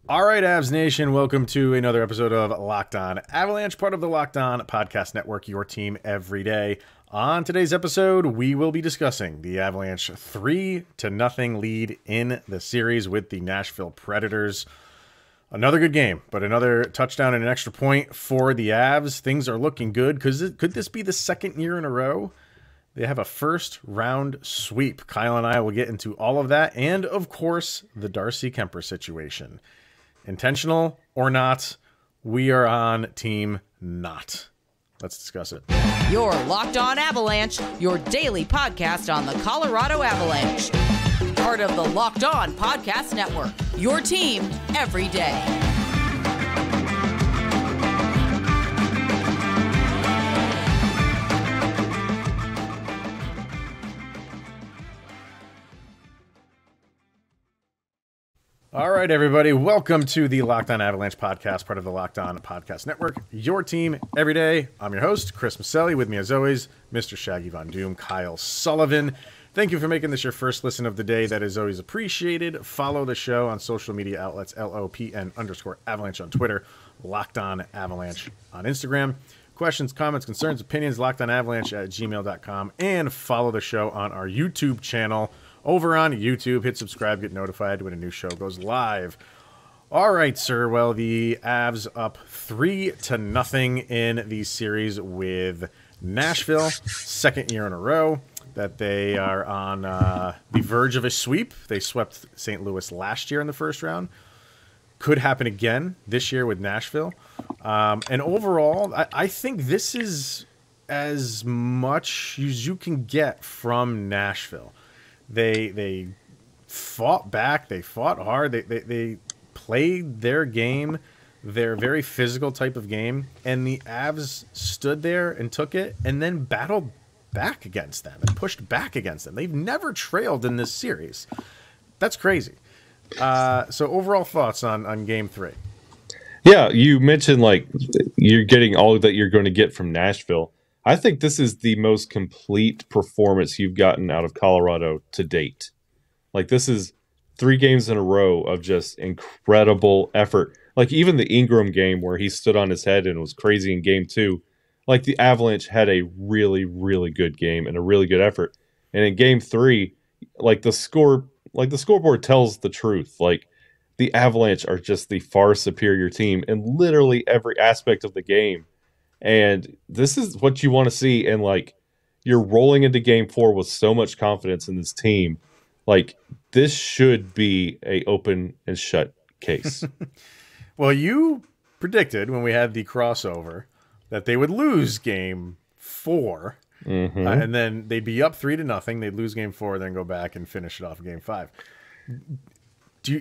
All right, Avs Nation, welcome to another episode of Locked On Avalanche, part of the Locked On Podcast Network, your team every day. On today's episode, we will be discussing the Avalanche 3-0 lead in the series with the Nashville Predators. Another good game, but another touchdown and an extra point for the Avs. Things are looking good. Could this be the second year in a row they have a first-round sweep? Kyle and I will get into all of that, and, of course, the Darcy Kuemper situation. Intentional or not, we are on team not. Let's discuss it. You're Locked On Avalanche, your daily podcast on the Colorado Avalanche. Part of the Locked On Podcast Network, your team every day. All right, everybody. Welcome to the Locked On Avalanche podcast, part of the Locked On Podcast Network. Your team every day. I'm your host, Chris Maselli. With me, as always, Mr. Shaggy Von Doom, Kyle Sullivan. Thank you for making this your first listen of the day. That is always appreciated. Follow the show on social media outlets, LOPN_Avalanche on Twitter, Locked On Avalanche on Instagram. Questions, comments, concerns, opinions, lockedonavalanche@gmail.com. And follow the show on our YouTube channel. Over on YouTube, hit subscribe, get notified when a new show goes live. All right, sir. Well, the Avs up 3-0 in the series with Nashville. Second year in a row that they are on the verge of a sweep. They swept St. Louis last year in the first round. Could happen again this year with Nashville. And overall, I think this is as much as you can get from Nashville. They fought back. They fought hard. They played their game, their very physical type of game, and the Avs stood there and took it and then battled back against them and pushed back against them. They've never trailed in this series. That's crazy. So overall thoughts on Game 3? Yeah, you mentioned like you're getting all that you're going to get from Nashville. I think this is the most complete performance you've gotten out of Colorado to date. Like, this is 3 games in a row of just incredible effort. Like, even the Ingram game where he stood on his head and was crazy in game 2. Like, the Avalanche had a really, really good game and a really good effort. And in game 3, the scoreboard tells the truth. Like, the Avalanche are just the far superior team in literally every aspect of the game. And this is what you want to see. And like, you're rolling into game 4 with so much confidence in this team. Like, this should be a open and shut case. Well, you predicted when we had the crossover that they would lose game 4. Mm-hmm. And then they'd be up 3-0. They'd lose game 4, then go back and finish it off game 5.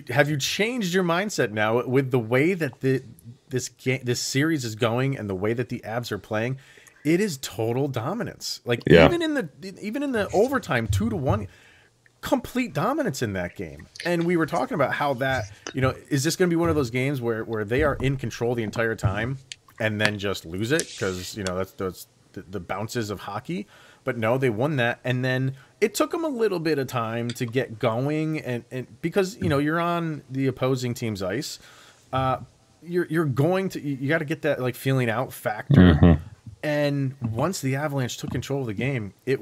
Have you changed your mindset now with the way that this series is going and the way that the Avs are playing? It is total dominance. Like, even in the overtime 2-1, complete dominance in that game. And we were talking about how that, is this going to be one of those games where they are in control the entire time and then just lose it because that's the bounces of hockey. But no, they won that, and then it took them a little bit of time to get going, and because you're on the opposing team's ice, you got to get that like feeling out factor. Mm-hmm. And once the Avalanche took control of the game, they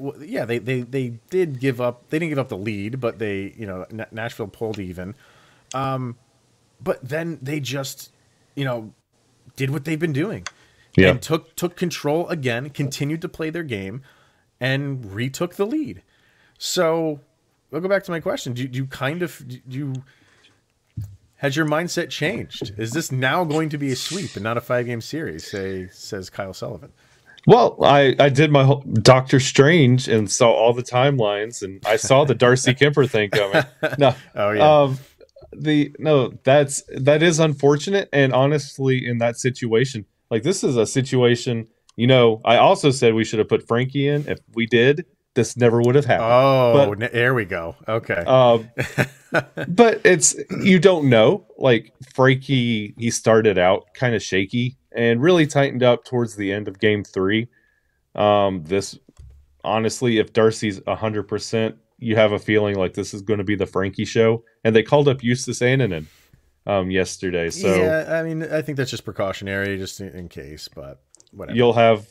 did give up. They didn't give up the lead, but Nashville pulled even. But then they just did what they've been doing, and took control again, continued to play their game, and retook the lead. So I'll go back to my question. Has your mindset changed? Is this now going to be a sweep and not a 5-game series, says Kyle Sullivan? Well, I did my whole Doctor Strange and saw all the timelines, and I saw the Darcy Kuemper thing coming. No, oh yeah. That is unfortunate, and honestly, in that situation, like, this is a situation. I also said we should have put Frankie in. If we did, this never would have happened. Oh, there we go. Okay. But you don't know. Like, Frankie, he started out kind of shaky and really tightened up towards the end of game 3. This, honestly, if Darcy's 100%, you have a feeling like this is going to be the Frankie show. And they called up Justus Annunen. yesterday. So yeah, I mean, I think that's just precautionary, just in case. But whatever. you'll have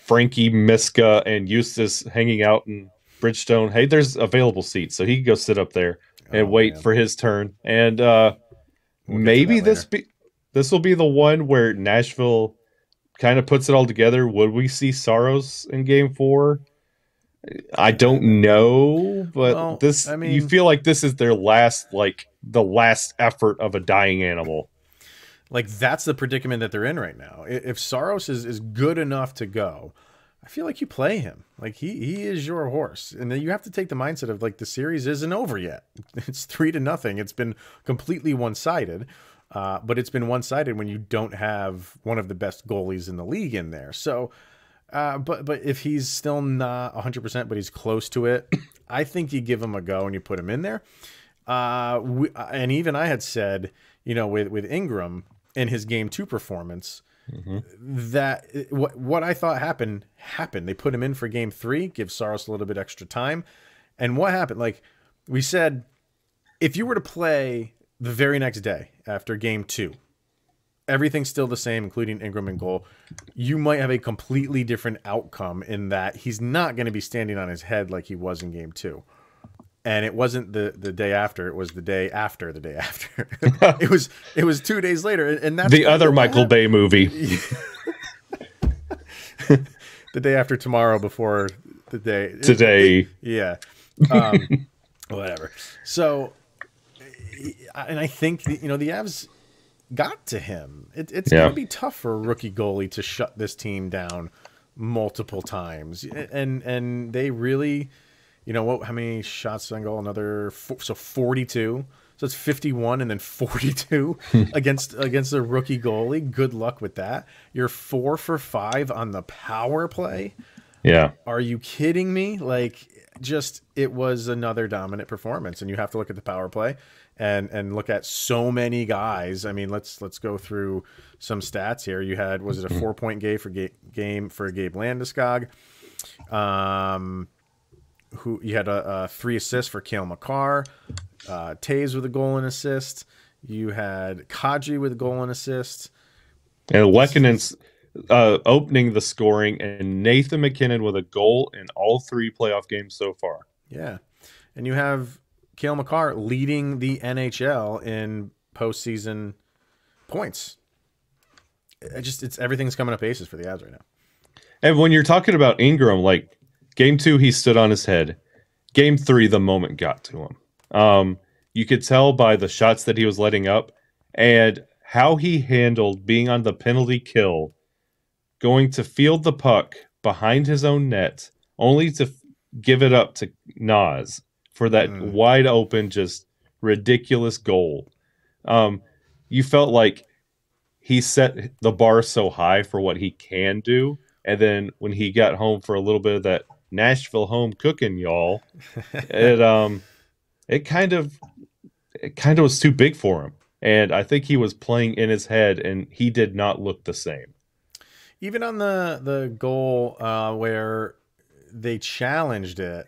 Frankie, Miska, and Eustace hanging out in Bridgestone. Hey, there's available seats, so he can go sit up there and wait man. for his turn. And We'll maybe get to that this will be the one where Nashville kind of puts it all together. Would we see Saros in Game 4? I don't know, but Well, this, I mean- you feel like this is their last, like the last effort of a dying animal. Like, that's the predicament that they're in right now. If Saros is good enough to go, I feel like you play him. Like, he is your horse. And then you have to take the mindset of, like, the series isn't over yet. It's 3-0. It's been completely one-sided. But it's been one-sided when you don't have one of the best goalies in the league in there. So, but if he's still not 100%, but he's close to it, I think you give him a go and you put him in there. And even I had said, you know, with Ingram in his Game 2 performance, that what I thought happened. They put him in for Game 3, give Saros a little bit extra time. And what happened? Like we said, if you were to play the very next day after Game 2, everything's still the same, including Ingram and goal, you might have a completely different outcome in that he's not going to be standing on his head like he was in Game 2. And it wasn't the day after; it was the day after the day after. it was 2 days later, and that's the other Michael Bay movie. The day after tomorrow, before the day Today. Yeah, whatever. So, and I think the Avs got to him. It's going to be tough for a rookie goalie to shut this team down multiple times, and they really. You know what? How many shots on goal? Another 42. So it's 51 and then 42 against a rookie goalie. Good luck with that. You're 4 for 5 on the power play. Yeah. Are you kidding me? Like, just it was another dominant performance, and you have to look at the power play and look at so many guys. I mean, let's go through some stats here. You had, was it a 4-point game for Gabe Landeskog? Who you had a 3 assists for Cale Makar, Taves with a goal and assist. You had Kadri with a goal and assist, and Lekkonen's opening the scoring, and Nathan McKinnon with a goal in all 3 playoff games so far. Yeah, and you have Cale Makar leading the NHL in postseason points. It's everything's coming up aces for the Avs right now. And when you're talking about Ingram, like Game 2, he stood on his head. Game 3, the moment got to him. You could tell by the shots that he was letting up and how he handled being on the penalty kill, going to field the puck behind his own net, only to give it up to Nas for that wide open, just ridiculous goal. You felt like he set the bar so high for what he can do. And then when he got home for a little bit of that Nashville home cooking, y'all, it kind of was too big for him, and I think he was playing in his head, and he did not look the same. Even on the goal where they challenged it,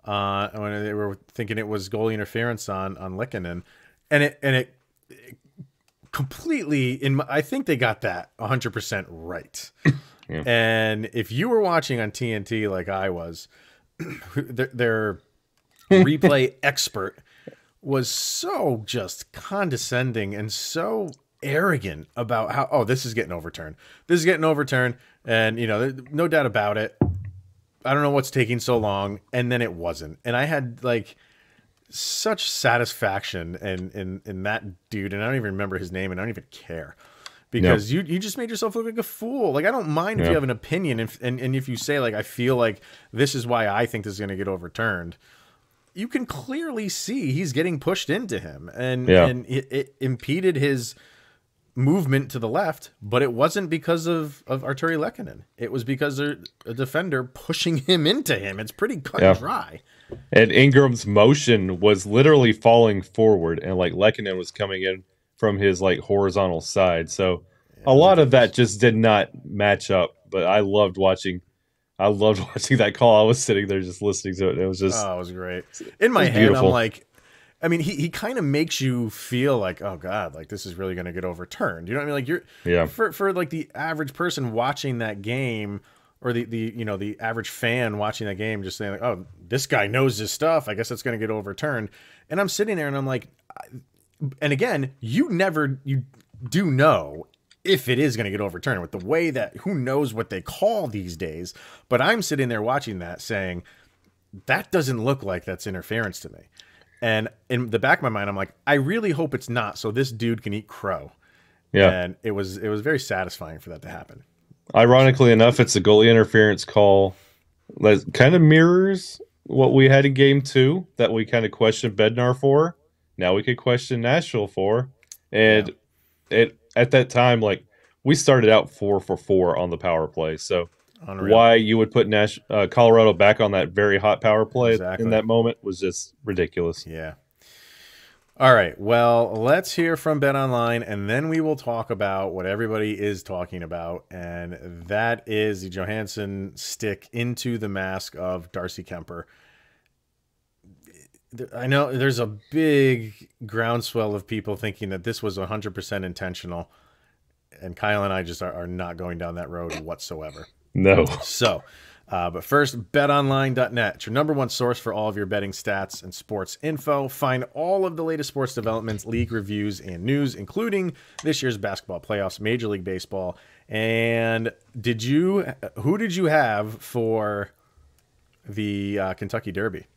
when they were thinking it was goalie interference on Lekkonen, and it completely I think they got that 100% right. Yeah. And if you were watching on TNT like I was, their replay expert was so just condescending and so arrogant about how, this is getting overturned. This is getting overturned. And, no doubt about it. I don't know what's taking so long. And then it wasn't. And I had like such satisfaction in that dude. And I don't even remember his name, and I don't even care. Because you just made yourself look like a fool. Like, I don't mind if you have an opinion, and if you say, like, I feel like this is why I think this is going to get overturned. You can clearly see he's getting pushed into him, and it impeded his movement to the left, but it wasn't because of Artturi Lehkonen. It was because a defender pushing him into him. It's pretty cut and dry. And Ingram's motion was literally falling forward, and, like, Lehkonen was coming in from his like horizontal side. So a lot of that just did not match up, but I loved watching that call. I was sitting there just listening to it. It was just, it was great. In my head, beautiful. I'm like, I mean, he kind of makes you feel like, oh God, like this is really going to get overturned. You know what I mean? Like for like the average person watching that game, or the average fan watching that game, just saying like, oh, this guy knows his stuff. I guess it's going to get overturned. And I'm sitting there and I'm like, and again, you do know if it is going to get overturned with the way that, who knows what they call these days. But I'm sitting there watching that saying, that doesn't look like that's interference to me. And in the back of my mind, I'm like, I really hope it's not, so this dude can eat crow. Yeah. And it was very satisfying for that to happen. Ironically enough, it's a goalie interference call that kind of mirrors what we had in Game 2 that we kind of questioned Bednar for. Now we could question Nashville for. And at that time, like, we started out 4 for 4 on the power play. So unreal. Why you would put Colorado back on that very hot power play in that moment was just ridiculous. Yeah. All right. Well, let's hear from BetOnline, and then we will talk about what everybody is talking about, and that is the Johansson stick into the mask of Darcy Kuemper. I know there's a big groundswell of people thinking that this was 100% intentional, and Kyle and I just are not going down that road whatsoever. No. So, but first, betonline.net. It's your number one source for all of your betting stats and sports info. Find all of the latest sports developments, league reviews, and news, including this year's basketball playoffs, Major League Baseball. And who did you have for the Kentucky Derby?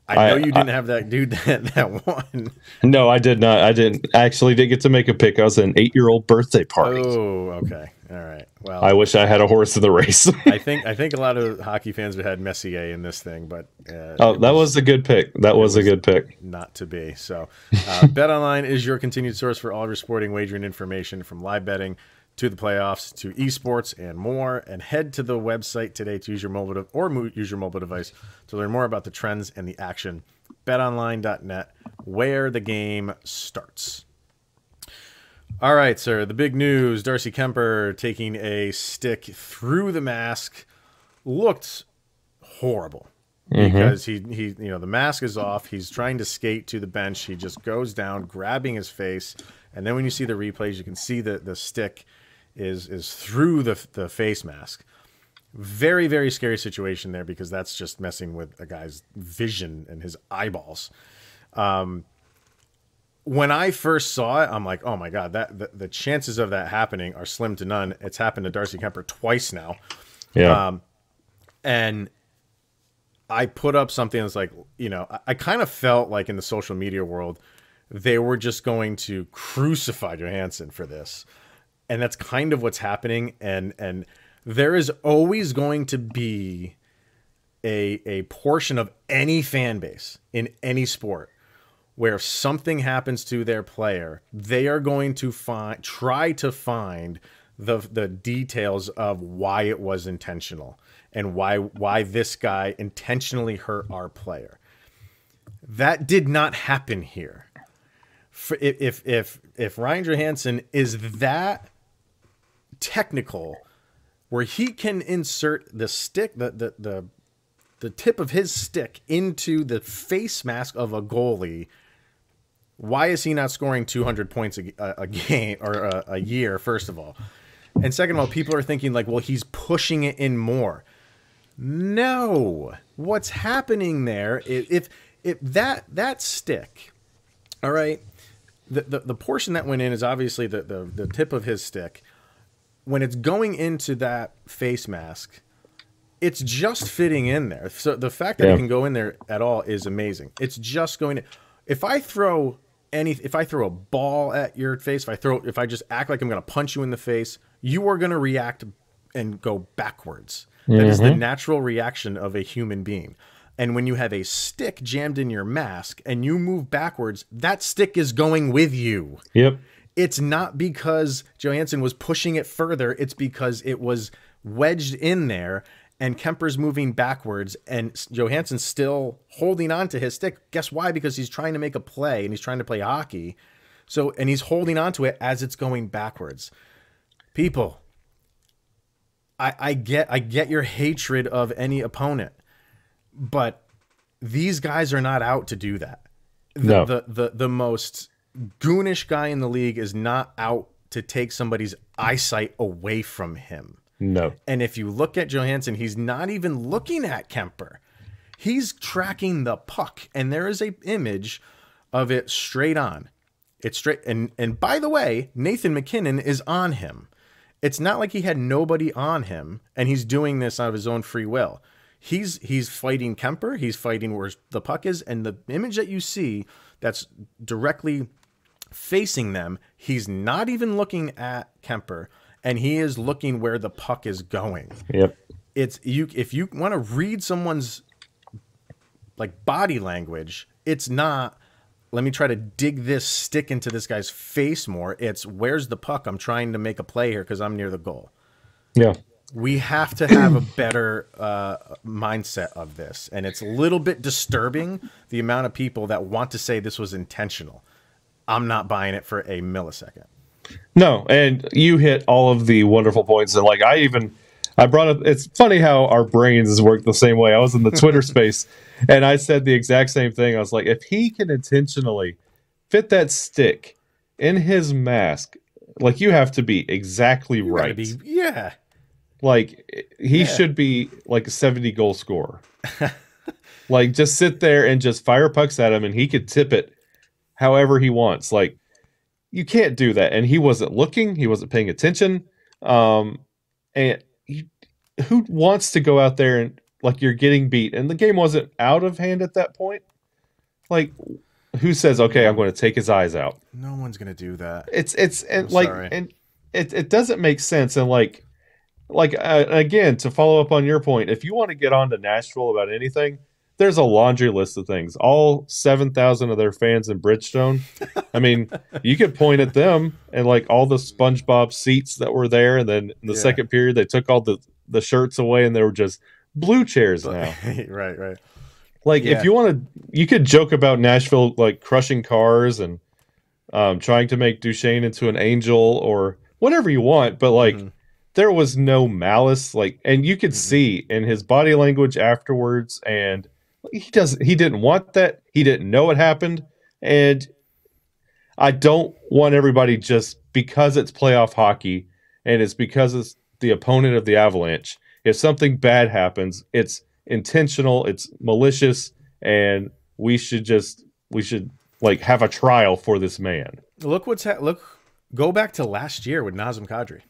I know you didn't have that dude that won. No, I did not. I didn't get to make a pick. I was at an 8-year-old birthday party. Oh, okay. All right. Well, I wish I had a horse in the race. I think a lot of hockey fans would have had Messier in this thing, but that was a good pick. That was a good pick. Not to be. So, BetOnline is your continued source for all of your sporting wagering information, from live betting to the playoffs to esports and more. And head to the website today to use your mobile device to learn more about the trends and the action. BetOnline.net, where the game starts. All right, sir. The big news: Darcy Kuemper taking a stick through the mask looked horrible because he the mask is off. He's trying to skate to the bench. He just goes down, grabbing his face, and then when you see the replays, you can see that the stick is through the face mask. Very, very scary situation there, because that's just messing with a guy's vision and his eyeballs. When I first saw it, I'm like, oh my God, the chances of that happening are slim to none. It's happened to Darcy Kuemper twice now. Yeah. And I put up something that's like, I kind of felt like in the social media world, they were just going to crucify Johansson for this. And that's kind of what's happening. And there is always going to be a portion of any fan base in any sport where if something happens to their player, they are going to try to find the details of why it was intentional and why this guy intentionally hurt our player. That did not happen here. If Ryan Johansson is that technical, where he can insert the stick, the tip of his stick into the face mask of a goalie, why is he not scoring 200 points a game or a year, first of all? And second of all, people are thinking like, well, he's pushing it in more. No, what's happening there, if that stick, all right, the portion that went in is obviously the tip of his stick. When it's going into that face mask, it's just fitting in there. So the fact that it can go in there at all is amazing. It's just going to, if I throw a ball at your face, if I just act like I'm going to punch you in the face, you are going to react and go backwards. That is the natural reaction of a human being. And when you have a stick jammed in your mask and you move backwards, that stick is going with you. Yep. It's not because Johansson was pushing it further. It's because it was wedged in there and Kuemper's moving backwards and Johansson's still holding on to his stick. Guess why? Because he's trying to make a play and he's trying to play hockey. And he's holding on to it as it's going backwards. People, I get your hatred of any opponent, but these guys are not out to do that. No. The most goonish guy in the league is not out to take somebody's eyesight away from him. No. And if you look at Johansson, he's not even looking at Kemper. He's tracking the puck, and there is a image of it straight on. It's straight, and by the way, Nathan MacKinnon is on him. It's not like he had nobody on him, and he's doing this out of his own free will. He's fighting Kemper. He's fighting where the puck is, and the image that you see that's directly facing them, he's not even looking at Kemper, and he is looking where the puck is going. Yep. It's you. If you want to read someone's like body language, it's not, let me try to dig this stick into this guy's face more. It's, where's the puck? I'm trying to make a play here because I'm near the goal. Yeah. We have to have a better mindset of this. And it's a little bit disturbing, the amount of people that want to say this was intentional. I'm not buying it for a millisecond. No, and you hit all of the wonderful points. And like I brought up, it's funny how our brains work the same way. I was in the Twitter space and I said the exact same thing. I was like, if he can intentionally fit that stick in his mask, like, you have to be exactly right. Yeah. Like, he should be like a 70 goal scorer. Like, just sit there and just fire pucks at him and he could tip it however he wants. Like, you can't do that. And he wasn't looking, he wasn't paying attention. And who wants to go out there and, like, you're getting beat and the game wasn't out of hand at that point? Like, who says, okay, I'm going to take his eyes out? No one's going to do that. It's and like, sorry. And it doesn't make sense. And like again, to follow up on your point, if you want to get on to Nashville about anything, there's a laundry list of things. All 7,000 of their fans in Bridgestone. I mean, you could point at them and like all the SpongeBob seats that were there, and then in the second period they took all the shirts away and they were just blue chairs now. Right. Like, if you want to, you could joke about Nashville like crushing cars and trying to make Duchesne into an angel or whatever you want, but like there was no malice. Like, and you could see in his body language afterwards, and he didn't want that. He didn't know it happened. And I don't want everybody, just because it's playoff hockey and it's because it's the opponent of the Avalanche, if something bad happens, it's intentional, it's malicious, and we should like have a trial for this man. Look go back to last year with Nazem Kadri.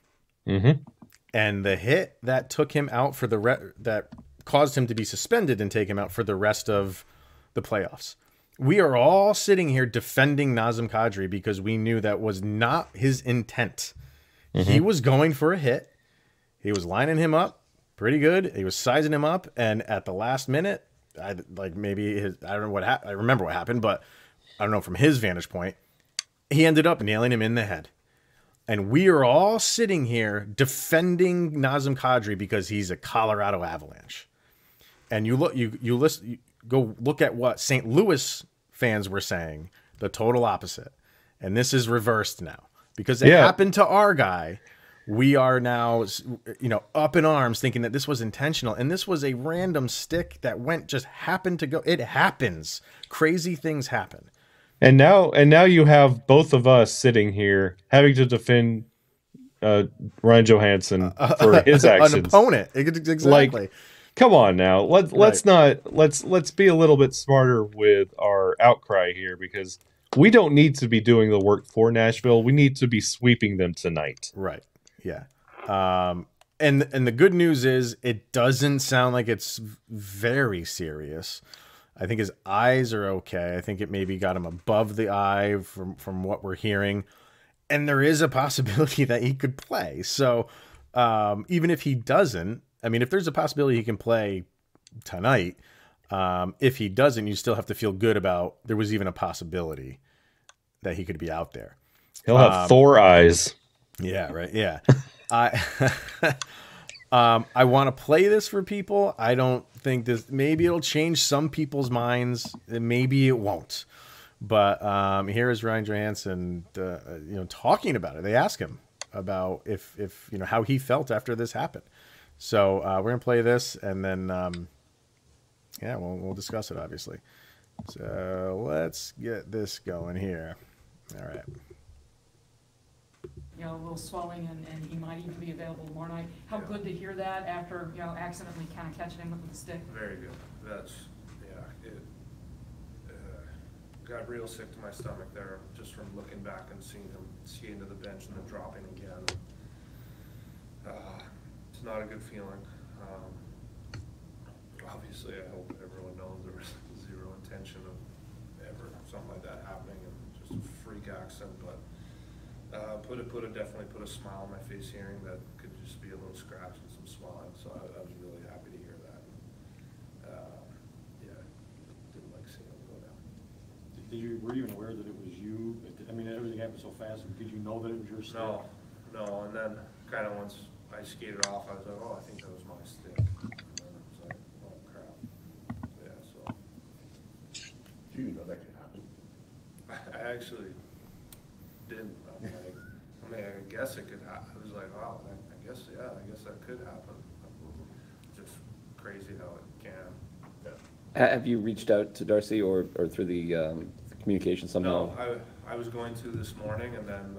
And the hit that took him out for that caused him to be suspended and take him out for the rest of the playoffs. We are all sitting here defending Nazem Kadri because we knew that was not his intent. He was going for a hit. He was lining him up pretty good. He was sizing him up, and at the last minute, I don't know what happened. I remember what happened, but I don't know from his vantage point, he ended up nailing him in the head. And we are all sitting here defending Nazem Kadri because he's a Colorado Avalanche. And you go look at what St. Louis fans were saying, the total opposite. And this is reversed now because it happened to our guy. We are now, up in arms thinking that this was intentional. And this was a random stick that just happened to go. It happens. Crazy things happen. And now you have both of us sitting here having to defend Ryan Johansson for his actions. An opponent. Exactly. Like, come on now. Let's be a little bit smarter with our outcry here, because we don't need to be doing the work for Nashville. We need to be sweeping them tonight. Right. Yeah. And the good news is it doesn't sound like it's very serious. I think his eyes are okay. I think it maybe got him above the eye from what we're hearing. And there is a possibility that he could play. So even if he doesn't, I mean, if there's a possibility he can play tonight, if he doesn't, you still have to feel good about there was even a possibility that he could be out there. He'll have Thor eyes. Yeah, right. Yeah. I want to play this for people. I don't think maybe it'll change some people's minds. Maybe it won't. But here is Ryan Johansson, talking about it. They ask him about if how he felt after this happened. So we're gonna play this, and then we'll discuss it, obviously. So let's get this going here. All right. You know, a little swelling, and he might even be available tomorrow night. How good to hear that after, you know, accidentally kind of catching him with the stick? Very good. That's, yeah, it got real sick to my stomach there just from looking back and seeing him skiing to the bench and then dropping again. It's not a good feeling. Obviously, I hope everyone knows there was zero intention of ever something like that happening, and just a freak accident, but definitely put a smile on my face hearing that could just be a little scratch and some swelling, so I was really happy to hear that. Yeah, didn't like seeing him go down. Were you even aware that it was you? I mean, everything happened so fast. Did you know that it was your stick? No, and then kind of once I skated off, I was like, oh, I think that was my stick. And then it was like, oh crap. Yeah, so. Do you know that could happen? I actually didn't. I mean, I guess it could happen. I was like, wow, I guess that could happen. Just crazy how it can. Yeah. Have you reached out to Darcy or through the communication somehow? No, I was going to this morning, and then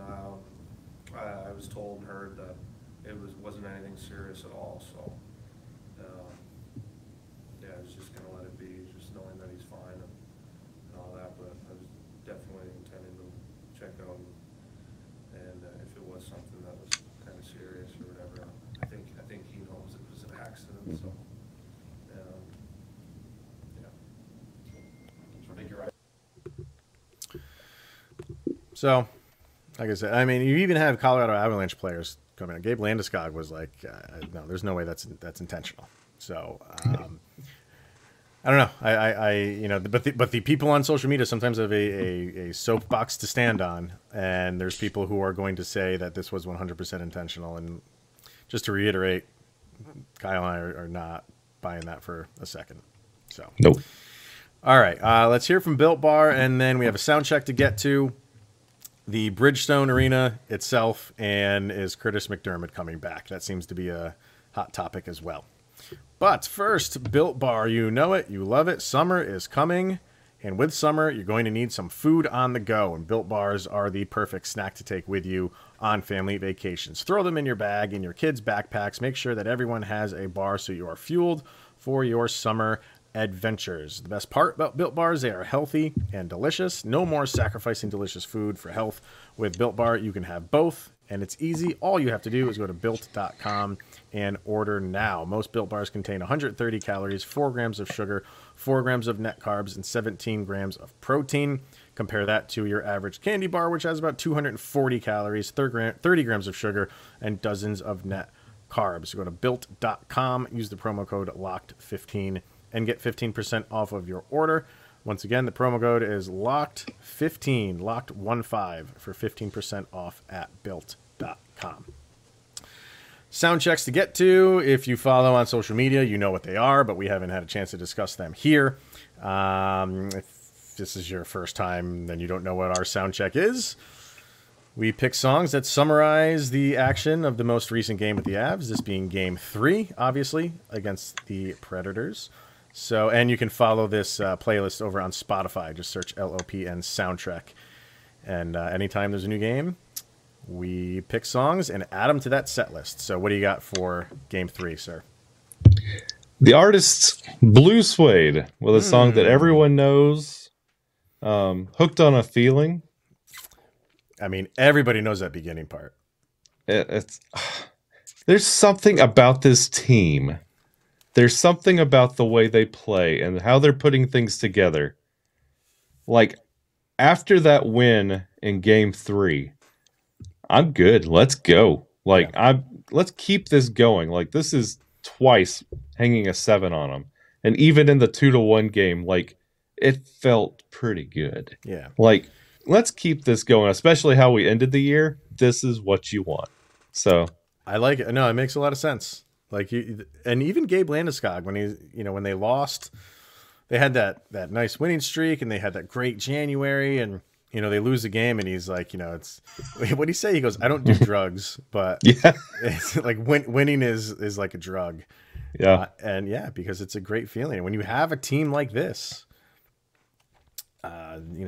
I was told and heard that it wasn't anything serious at all. So yeah, I was just gonna let it be, just knowing that he's fine and all that. But I was definitely intending to check out, and if it was something that was kind of serious or whatever, I think he knows it was an accident. Mm-hmm. So. So, like I said, I mean, you even have Colorado Avalanche players coming out. Gabe Landeskog was like, no, there's no way that's intentional. So, I don't know. I you know, but the people on social media sometimes have a soapbox to stand on, and there's people who are going to say that this was 100% intentional. And just to reiterate, Kyle and I are not buying that for a second. So, Nope. All right, let's hear from Built Bar, and then we have a sound check to get to. The Bridgestone Arena itself, and is Curtis McDermott coming back? That seems to be a hot topic as well. But first, Built Bar, you know it, you love it. Summer is coming, and with summer, you're going to need some food on the go, and Built Bars are the perfect snack to take with you on family vacations. Throw them in your bag, in your kids' backpacks. Make sure that everyone has a bar so you are fueled for your summer adventures. The best part about Built Bars, they are healthy and delicious. No more sacrificing delicious food for health. With Built Bar, you can have both, and it's easy. All you have to do is go to built.com and order now. Most Built Bars contain 130 calories, 4 grams of sugar, 4 grams of net carbs, and 17 grams of protein. Compare that to your average candy bar, which has about 240 calories, 30 grams of sugar, and dozens of net carbs. Go to built.com, use the promo code LOCKED15, and get 15% off of your order. Once again, the promo code is LOCKED15, LOCKED15 for 15% off at built.com. Sound checks to get to. If you follow on social media, you know what they are, but we haven't had a chance to discuss them here. If this is your first time, then you don't know what our sound check is. We pick songs that summarize the action of the most recent game with the Avs, this being Game 3, obviously, against the Predators. So, and you can follow this playlist over on Spotify. Just search LOPN Soundtrack. And anytime there's a new game, we pick songs and add them to that set list. So what do you got for Game 3, sir? The artist Blue Suede with a song that everyone knows, Hooked on a Feeling. I mean, everybody knows that beginning part. There's something about this team. There's something about the way they play and how they're putting things together. Like, after that win in Game 3, I'm good. Let's go. Like, let's keep this going. Like, this is twice hanging a 7 on them. And even in the 2-1 game, like, it felt pretty good. Yeah. Like, let's keep this going, especially how we ended the year. This is what you want. So I like it. No, it makes a lot of sense. Like and even Gabe Landeskog, when they lost, they had that nice winning streak and they had that great January, and they lose the game and he's like, it's what do you say? He goes, I don't do drugs, but yeah, it's like winning is like a drug. Yeah. And because it's a great feeling when you have a team like this.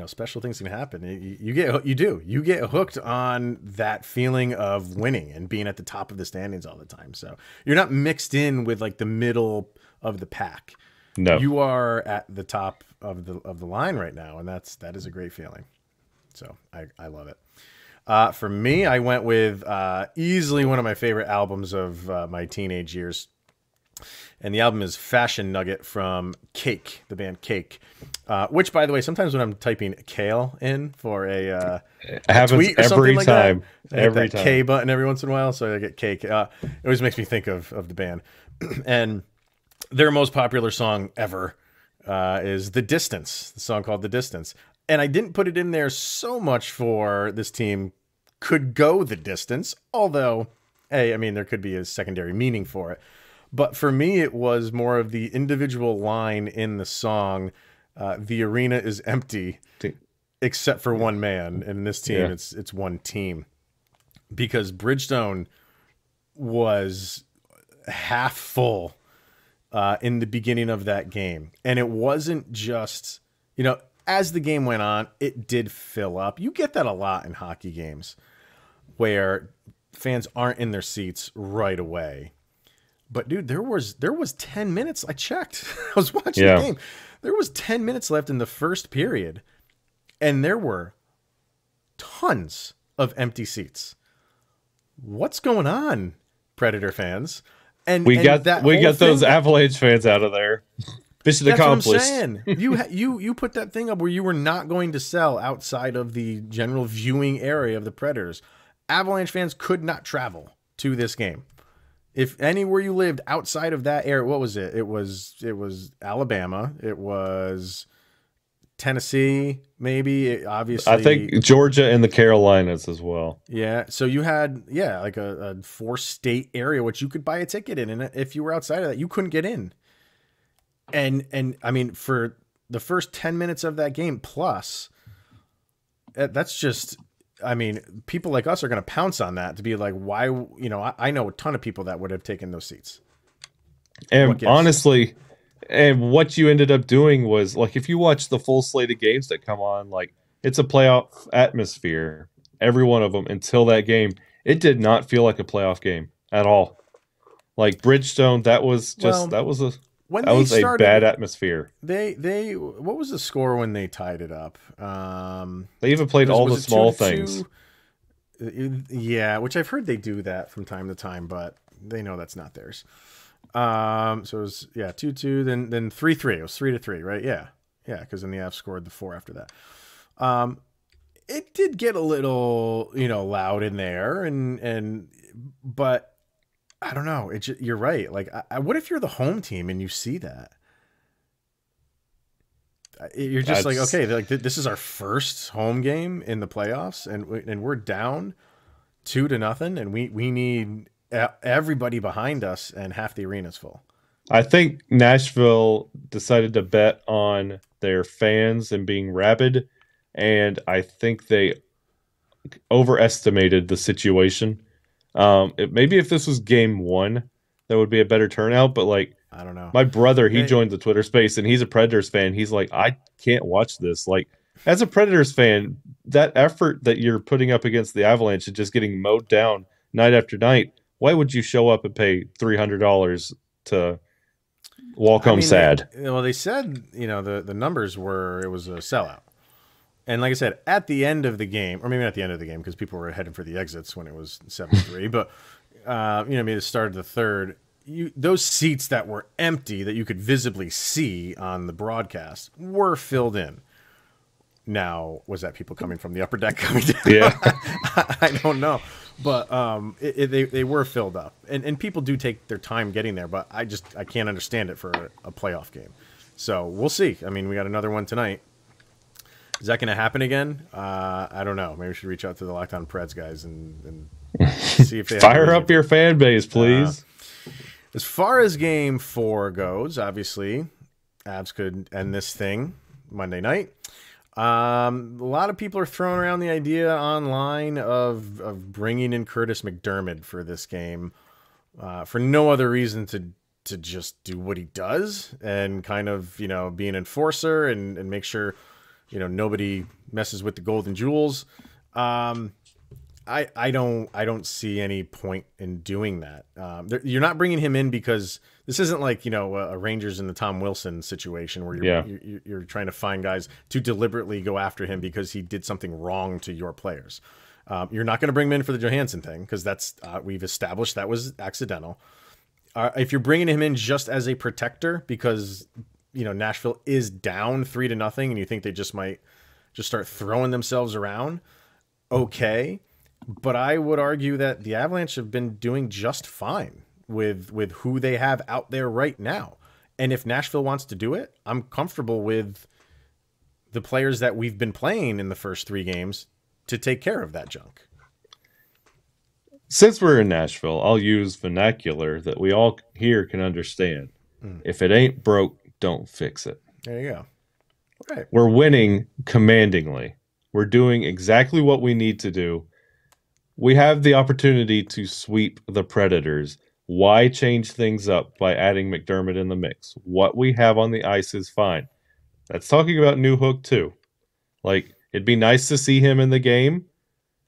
special things can happen. You get hooked on that feeling of winning and being at the top of the standings all the time. So you're not mixed in with like the middle of the pack. No, you are at the top of the line right now, and that is a great feeling. So I love it. For me, I went with easily one of my favorite albums of my teenage years. And the album is Fashion Nugget from Cake, the band Cake. Which, by the way, sometimes when I'm typing kale in for a tweet or every like time. That, I hit every that time. K button every once in a while, so I get Cake. It always makes me think of the band. And their most popular song ever is The Distance, the song called The Distance. And I didn't put it in there so much for this team could go the distance, although, hey, I mean, there could be a secondary meaning for it. But for me, it was more of the individual line in the song, the arena is empty, except for one man. And in this team, it's one team. Because Bridgestone was half full in the beginning of that game. And it wasn't just, as the game went on, it did fill up. You get that a lot in hockey games where fans aren't in their seats right away. But dude, there was 10 minutes. I checked. I was watching the game. There was 10 minutes left in the first period, and there were tons of empty seats. What's going on, Predator fans? And we got those thing, Avalanche fans out of there. Mission accomplished. What I'm saying. You put that thing up where you were not going to sell outside of the general viewing area of the Predators. Avalanche fans could not travel to this game. If anywhere you lived outside of that area, what was it? It was Alabama. It was Tennessee, maybe. Obviously, I think Georgia and the Carolinas as well. Yeah. So you had like a 4-state area which you could buy a ticket in, and if you were outside of that, you couldn't get in. And I mean, for the first 10 minutes of that game plus, that's just. I mean, people like us are going to pounce on that to be like, why, I know a ton of people that would have taken those seats. And honestly, and what you ended up doing was, like, if you watch the full slate of games that come on, like, it's a playoff atmosphere, every one of them, until that game. It did not feel like a playoff game at all. Like, Bridgestone, that was a bad atmosphere. They what was the score when they tied it up? They even played all the small things. Yeah, which I've heard they do that from time to time, but they know that's not theirs. So it was 2-2, then 3-3. It was 3-3, right? Yeah, because then the Avs scored the 4 after that. It did get a little loud in there, but. I don't know. You're right. Like, what if you're the home team and you see that? You're just like, okay, like this is our first home game in the playoffs, and we're down 2-0, and we need everybody behind us, and half the arena's full. I think Nashville decided to bet on their fans and being rabid, and I think they overestimated the situation. Maybe if this was game 1, that would be a better turnout. But like, I don't know. My brother, he joined the Twitter space, and he's a Predators fan. He's like, I can't watch this. Like, as a Predators fan, that effort that you're putting up against the Avalanche and just getting mowed down night after night, why would you show up and pay $300 to walk home sad? They said, the numbers were, it was a sellout. And like I said, at the end of the game, or maybe not at the end of the game, because people were headed for the exits when it was 7-3, but, maybe the start of the third, those seats that were empty that you could visibly see on the broadcast were filled in. Now, was that people coming from the upper deck coming down? Yeah. I don't know. But they were filled up. And people do take their time getting there, but I can't understand it for a playoff game. So we'll see. I mean, we got another one tonight. Is that going to happen again? I don't know. Maybe we should reach out to the Locked On Preds guys and see if they fire up your fan base, please. As far as Game 4 goes, obviously, Avs could end this thing Monday night. A lot of people are throwing around the idea online of bringing in Curtis McDermott for this game for no other reason to just do what he does and kind of be an enforcer and make sure nobody messes with the golden jewels. I don't see any point in doing that. You're not bringing him in because this isn't like, a Rangers in the Tom Wilson situation where you're trying to find guys to deliberately go after him because he did something wrong to your players. You're not going to bring him in for the Johansson thing because that's we've established that was accidental. If you're bringing him in just as a protector because Nashville is down 3-0 and you think they just might just start throwing themselves around, okay. But I would argue that the Avalanche have been doing just fine with who they have out there right now. And if Nashville wants to do it, I'm comfortable with the players that we've been playing in the first 3 games to take care of that junk. Since we're in Nashville, I'll use vernacular that we all here can understand. If it ain't broke, don't fix it. There you go. Right. We're winning commandingly. We're doing exactly what we need to do. We have the opportunity to sweep the Predators. Why change things up by adding McDermott in the mix? What we have on the ice is fine. That's talking about Newhook too. Like, it'd be nice to see him in the game,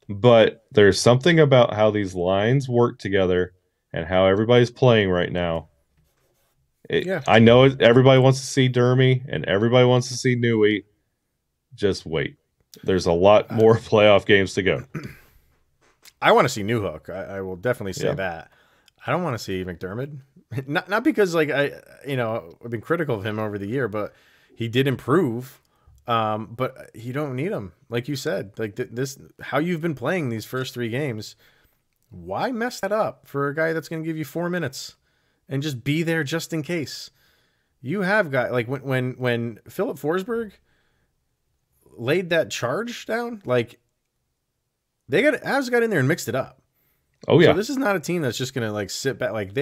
but there's something about how these lines work together and how everybody's playing right now. I know everybody wants to see Dermy and everybody wants to see Newey. Just wait. There's a lot more playoff games to go. I want to see Newhook. I will definitely say that. I don't want to see McDermott. Not because I've been critical of him over the year, but he did improve. But you don't need him, like you said. Like this, how you've been playing these first 3 games. Why mess that up for a guy that's going to give you 4 minutes and just be there just in case? You have got like when Philip Forsberg laid that charge down, like. Avs got in there and mixed it up. Oh yeah. So this is not a team that's just gonna like sit back. Like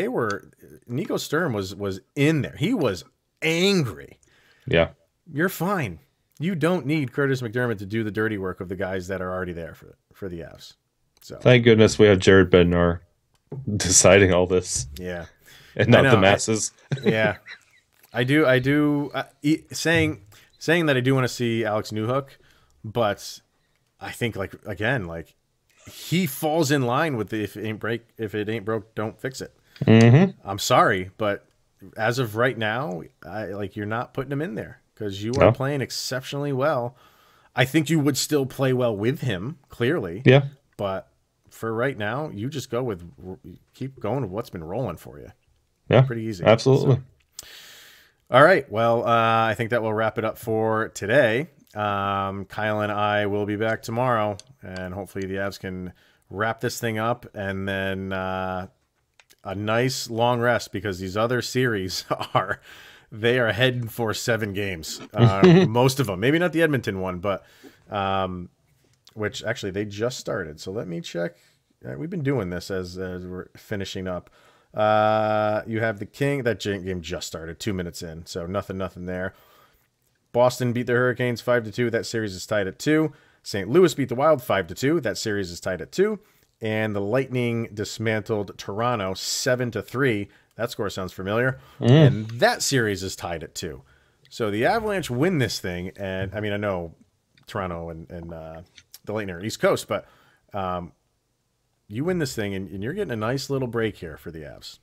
Nico Sturm was in there. He was angry. Yeah. You're fine. You don't need Curtis McDermott to do the dirty work of the guys that are already there for the Avs. So thank goodness we have Jared Bednar deciding all this. Yeah. And not the masses. I do. Saying that I do want to see Alex Newhook, but I think like he falls in line with the if it ain't broke, don't fix it. Mm-hmm. I'm sorry, but as of right now, you're not putting him in there because you are playing exceptionally well. I think you would still play well with him, clearly. Yeah. But for right now, you just keep going with what's been rolling for you. Yeah. Pretty easy. Absolutely. So. All right. Well, I think that will wrap it up for today. Kyle and I will be back tomorrow, and hopefully the Avs can wrap this thing up and then a nice long rest because these other series are heading for 7 games. Most of them, maybe not the Edmonton one, but which actually they just started. So let me check. We've been doing this as we're finishing up. You have the King. That game just started 2 minutes in, so nothing there. Boston beat the Hurricanes 5-2. That series is tied at 2. St. Louis beat the Wild 5-2. That series is tied at 2. And the Lightning dismantled Toronto 7-3. That score sounds familiar. And that series is tied at 2. So the Avalanche win this thing. And I mean, I know Toronto and the Lightning are East Coast, but you win this thing and you're getting a nice little break here for the Avs.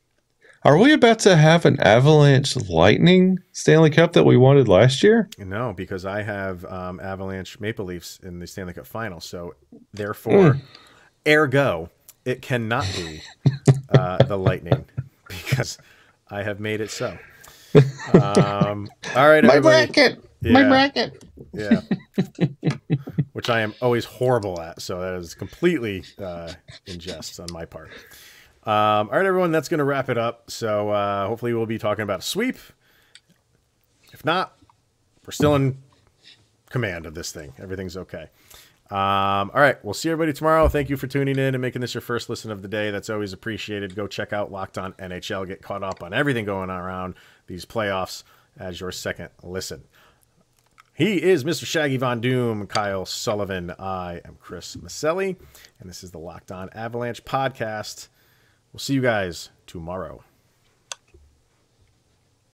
Are we about to have an Avalanche Lightning Stanley Cup that we wanted last year? No, because I have Avalanche Maple Leafs in the Stanley Cup final. So therefore, ergo, it cannot be the Lightning because I have made it so. All right, my everybody. bracket. Yeah. My bracket. Yeah. Which I am always horrible at. So that is completely in jest on my part. All right, everyone, that's going to wrap it up. So hopefully we'll be talking about a sweep. If not, we're still in command of this thing. Everything's okay. All right, we'll see everybody tomorrow. Thank you for tuning in and making this your first listen of the day. That's always appreciated. Go check out Locked On NHL. Get caught up on everything going on around these playoffs as your second listen. He is Mr. Shaggy Von Doom, Kyle Sullivan. I am Chris Maselli, and this is the Locked On Avalanche podcast. We'll see you guys tomorrow.